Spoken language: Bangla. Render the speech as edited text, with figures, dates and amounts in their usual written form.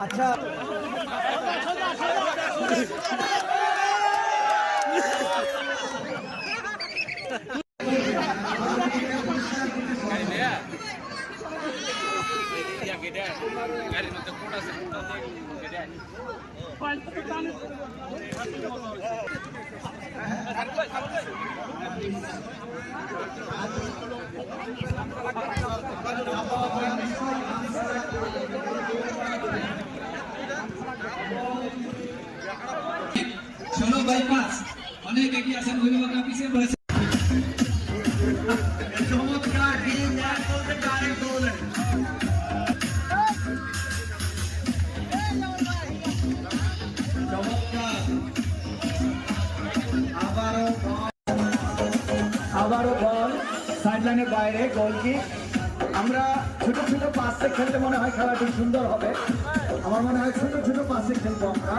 আচ্ছা ষোলো বাইপাস অনেক এগিয়ে আছেন অভিভাবকরা পিছিয়ে পড়েছে চমৎকার আবারও বল সাইড লাইনের বাইরে গোল কি আমরা ছোট ছোট পাসে খেলতে মনে হয় খেলাটি সুন্দর হবে আমার মনে হয় ছোট ছোট পাসে খেলবো আমরা